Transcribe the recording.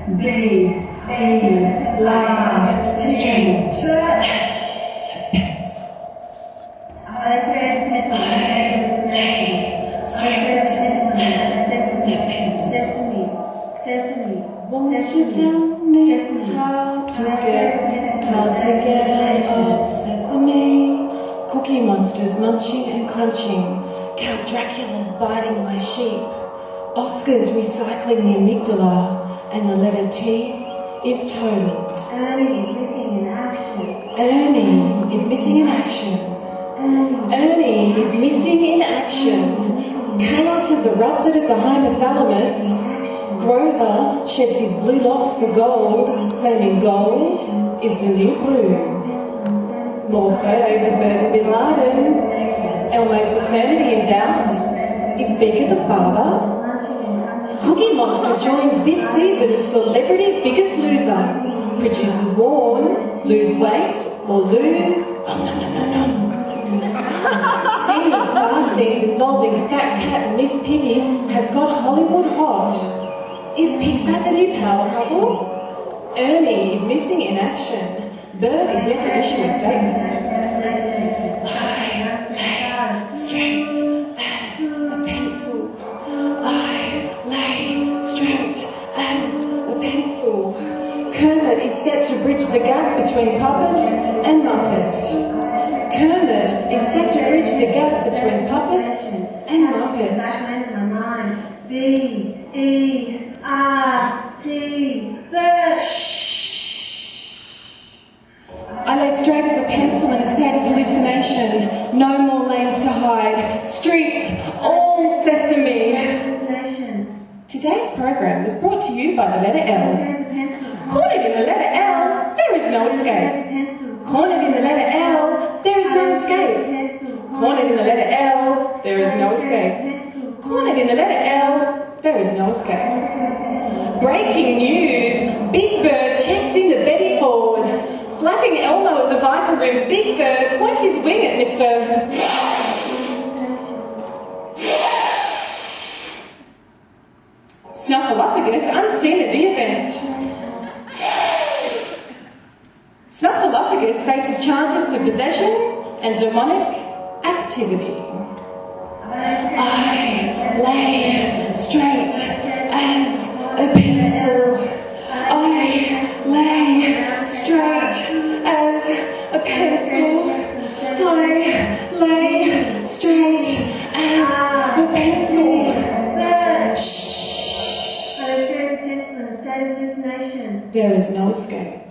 Lay straight as a pencil. Lay straight as a pencil. Won't you tell me how to get out of sesame? Cookie monsters munching and crunching. Count Dracula's biting my sheep. Oscar's recycling the amygdala. And the letter T is total. Ernie is missing in action. Ernie is missing in action. Ernie is missing in action. Chaos has erupted at the hypothalamus. Grover sheds his blue locks for gold, claiming gold is the new blue. More photos of Burton Bin Laden. Elmo's paternity in doubt. Is Beaker the father? Cookie Monster joins this season's Celebrity Biggest Loser. Producers warn, lose weight or lose... Steamy spa scenes involving Fat Cat and Miss Piggy has got Hollywood hot. Is Pig Fat the new power couple? Ernie is missing in action. Bird is yet to issue a statement. I lay straight as a pencil. I lay straight as a pencil. Kermit is set to bridge the gap between puppet and Muppet. Kermit is set to bridge the gap between puppet and Muppet. B-E-R-T, bird. I lay straight as a pencil in a state of hallucination. No more lanes to hide. Streets all sesame. Today's program was brought to you by the letter L. Cornered in the letter L, there is no escape. Cornered in the letter L, there is no escape. Cornered in the letter L, there is no escape. Cornered in the letter L, there is no escape. Breaking news, Big Bird checks into Betty Ford. Flapping Elmo at the Viper Room, Big Bird points his wing at Mr. Snuffleupagus unseen at the event. Snuffleupagus faces charges for possession and demonic activity. I lay straight as a pencil. I lay straight as a pencil. I lay straight as a pencil. Shh. But a sheriff pencil in a state of hallucination. There is no escape.